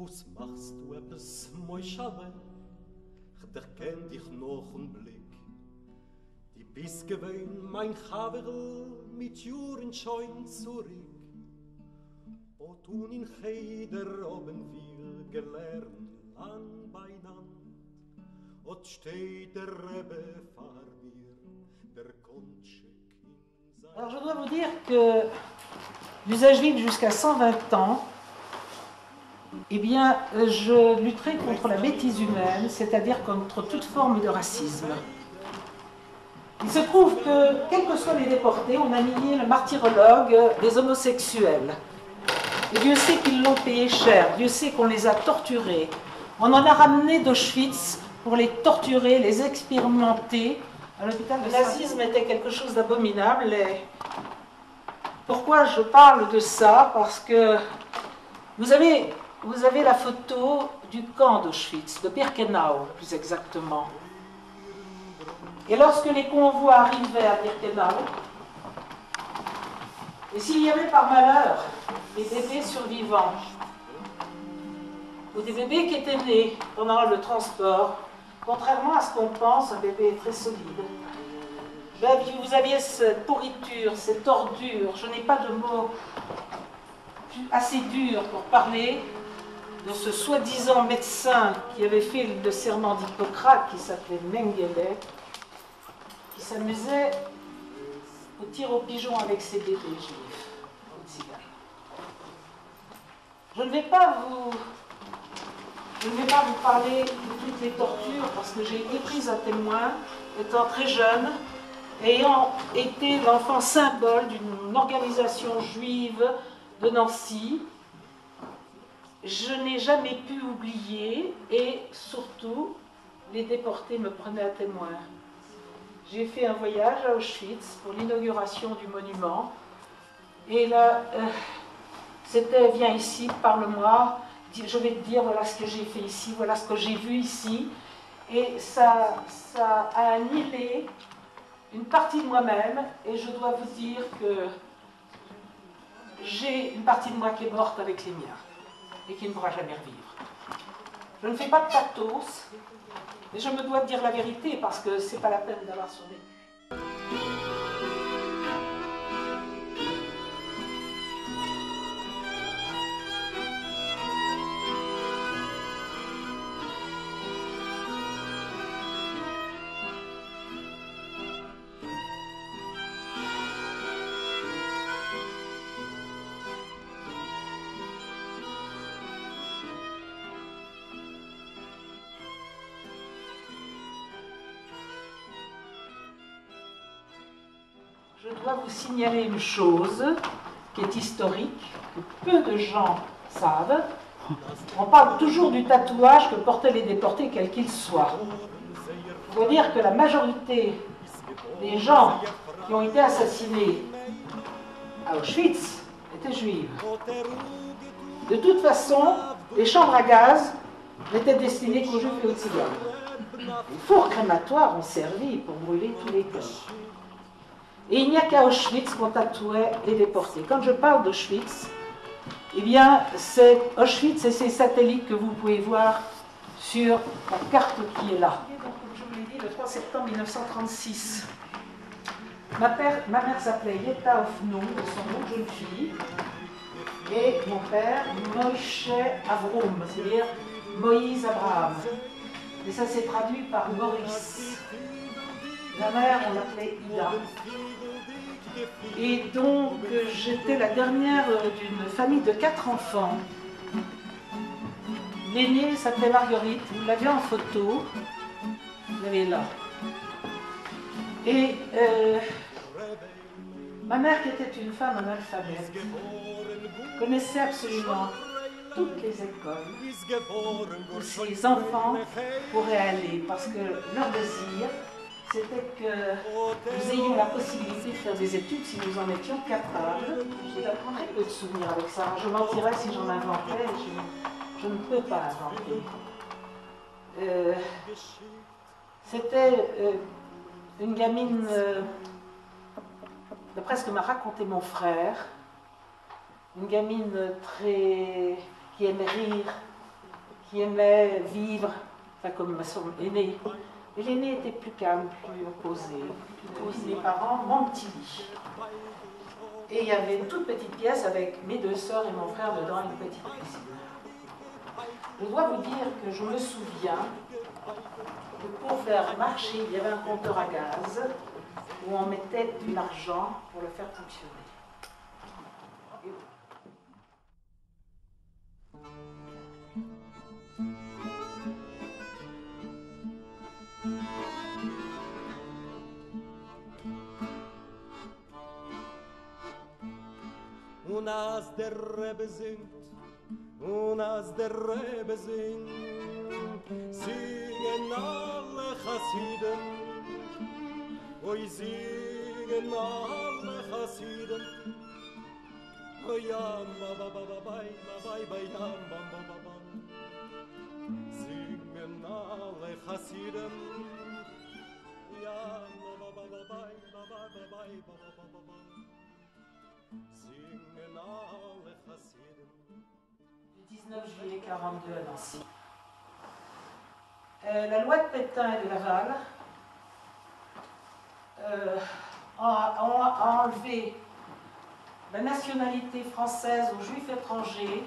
Was machst du etwas, Moischale? Ich erkenn dich noch einen Blick. Die bist gewesen, mein Chaverl, mit Juren scheun zurück. O tun in Cheder oben wir gelernt, lang beinand. Ot steht der Rebbe vor mir, der Konschek in sein... Alors je dois vous dire que l'usage vide jusqu'à 120 ans, eh bien, je lutterai contre la bêtise humaine, c'est-à-dire contre toute forme de racisme. Il se trouve que, quels que soient les déportés, on a mis le martyrologue des homosexuels. Et Dieu sait qu'ils l'ont payé cher, Dieu sait qu'on les a torturés. On en a ramené d'Auschwitz pour les torturer, les expérimenter. À l'hôpital, le nazisme était quelque chose d'abominable. Et pourquoi je parle de ça? Parce que vous avez la photo du camp d'Auschwitz, de Birkenau plus exactement. Et lorsque les convois arrivaient à Birkenau, et s'il y avait par malheur des bébés survivants, ou des bébés qui étaient nés pendant le transport, contrairement à ce qu'on pense, un bébé est très solide. Vous aviez cette pourriture, cette ordure, je n'ai pas de mots assez durs pour parler de ce soi-disant médecin qui avait fait le serment d'Hippocrate, qui s'appelait Mengele, qui s'amusait au tir au pigeon avec ses bébés juifs, au Tzigan. Je ne vais pas vous parler de toutes les tortures, parce que j'ai été prise à témoin, étant très jeune, ayant été l'enfant symbole d'une organisation juive de Nancy. Je n'ai jamais pu oublier, et surtout, les déportés me prenaient à témoin. J'ai fait un voyage à Auschwitz pour l'inauguration du monument, et là, c'était « viens ici, parle-moi, je vais te dire voilà ce que j'ai fait ici, voilà ce que j'ai vu ici », et ça a annihilé une partie de moi-même, et je dois vous dire que j'ai une partie de moi qui est morte avec les miens, et qui ne pourra jamais revivre. Je ne fais pas de pathos, mais je me dois de dire la vérité, parce que c'est pas la peine d'avoir survécu. Je dois vous signaler une chose qui est historique, que peu de gens savent. On parle toujours du tatouage que portaient les déportés, quels qu'ils soient. Il faut dire que la majorité des gens qui ont été assassinés à Auschwitz étaient juifs. De toute façon, les chambres à gaz n'étaient destinées qu'aux juifs et aux tziganes. Les fours crématoires ont servi pour brûler tous les corps. Et il n'y a qu'à Auschwitz qu'on tatouait les déportés. Quand je parle d'Auschwitz, eh bien, c'est Auschwitz et ses satellites que vous pouvez voir sur la carte qui est là. Donc, comme je vous l'ai dit, le 3 septembre 1936, ma mère s'appelait Yetta Ofnou, de son nom de jeune fille, et mon père, Moïse Avroum, c'est-à-dire Moïse Abraham. Et ça s'est traduit par Maurice. La mère, on l'appelait Ida. Et donc, j'étais la dernière d'une famille de 4 enfants. L'aînée s'appelait Marguerite, vous l'avez en photo, vous l'avez là. Et ma mère, qui était une femme analphabète, connaissait absolument toutes les écoles où ses enfants pourraient aller, parce que leur désir, c'était que nous ayons la possibilité de faire des études si nous en étions capables. Je prendrais peu de souvenirs avec ça. Je mentirais si j'en inventais. Je ne peux pas inventer. C'était une gamine, d'après ce que m'a raconté mon frère, une gamine qui aimait rire, qui aimait vivre, enfin comme son aîné. Et l'aîné était plus calme, plus posé. Mes parents, mon petit lit. Et il y avait une toute petite pièce avec mes 2 sœurs et mon frère dedans, une petite cuisine. Je dois vous dire que je me souviens que pour faire marcher, il y avait un compteur à gaz où on mettait de l'argent pour le faire fonctionner. Und als der Rebbe singt, und als der Rebbe singt, singen alle Chassiden, oi singen alle Chassiden, oi yam ba ba ba ba bai yam ba ba ba ba, singen alle Chassiden, yam ba ba ba bai ba ba ba bai ba ba ba ba. Le 19 juillet 1942 à Nancy. La loi de Pétain et de Laval a enlevé la nationalité française aux juifs étrangers.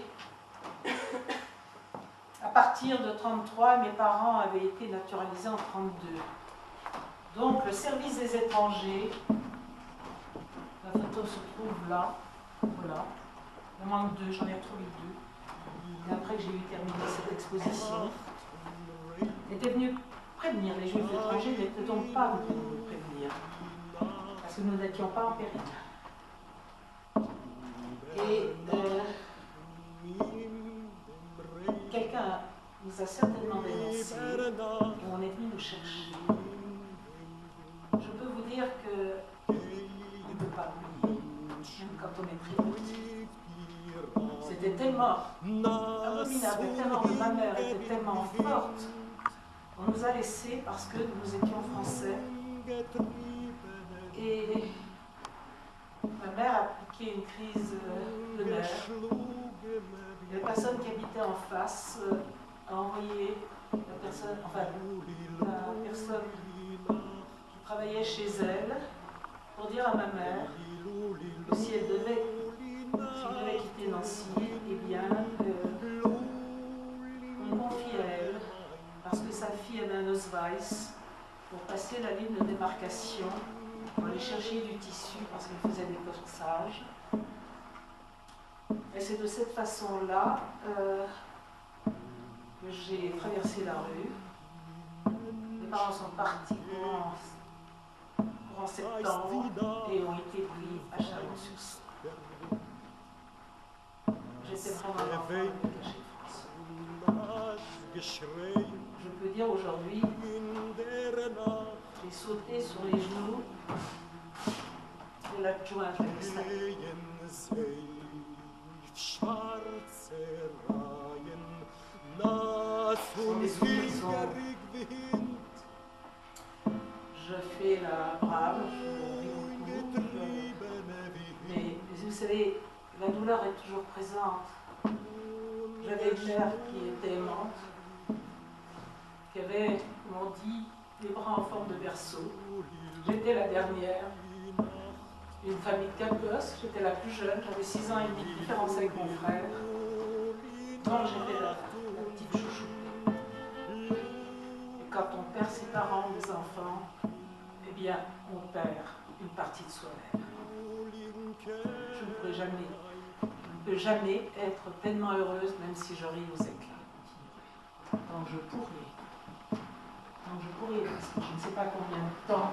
À partir de 1933, mes parents avaient été naturalisés en 1932. Donc le service des étrangers, la photo se trouve là, voilà. Il en manque 2, j'en ai retrouvé 2. Et après que j'ai eu terminé cette exposition, était venu prévenir les juifs étrangers, n'étaient donc pas venus nous prévenir, parce que nous n'étions pas en péril. Et quelqu'un nous a certainement dénoncé et on est venu nous chercher. Je peux vous dire que on ne peut pas oublier, même quand on est très petit. C'était tellement abominable, tellement que ma mère était tellement forte. On nous a laissés parce que nous étions français. Et ma mère a appliqué une crise de nerfs. La personne qui habitait en face a envoyé la personne qui travaillait chez elle pour dire à ma mère que si elle devait quitter Nancy, eh bien, on confie à elle, parce que sa fille avait un Ausweis, pour passer la ligne de démarcation, pour aller chercher du tissu, parce qu'elle faisait des corsages. Et c'est de cette façon-là que j'ai traversé la rue. Mes parents sont partis courant septembre et ont été pris à Chalon-sur-Saône. J'étais vraiment l'enfant de chez France. Je peux dire aujourd'hui, j'ai sauté sur les genoux de l'adjointe à Gestapo. Je fais la brave, je ris beaucoup, mais vous savez, la douleur est toujours présente. J'avais une mère qui était aimante, qui avait, comme on dit, les bras en forme de berceau. J'étais la dernière, une famille de 4 gosses, j'étais la plus jeune, j'avais 6 ans et demi de différence avec mon frère. Donc j'étais la petite chouchou. Et quand on perd ses parents, les enfants, eh bien on perd une partie de soi-même. Je ne peux jamais être pleinement heureuse, même si je ris aux éclats. Donc je pourrais, parce que je ne sais pas combien de temps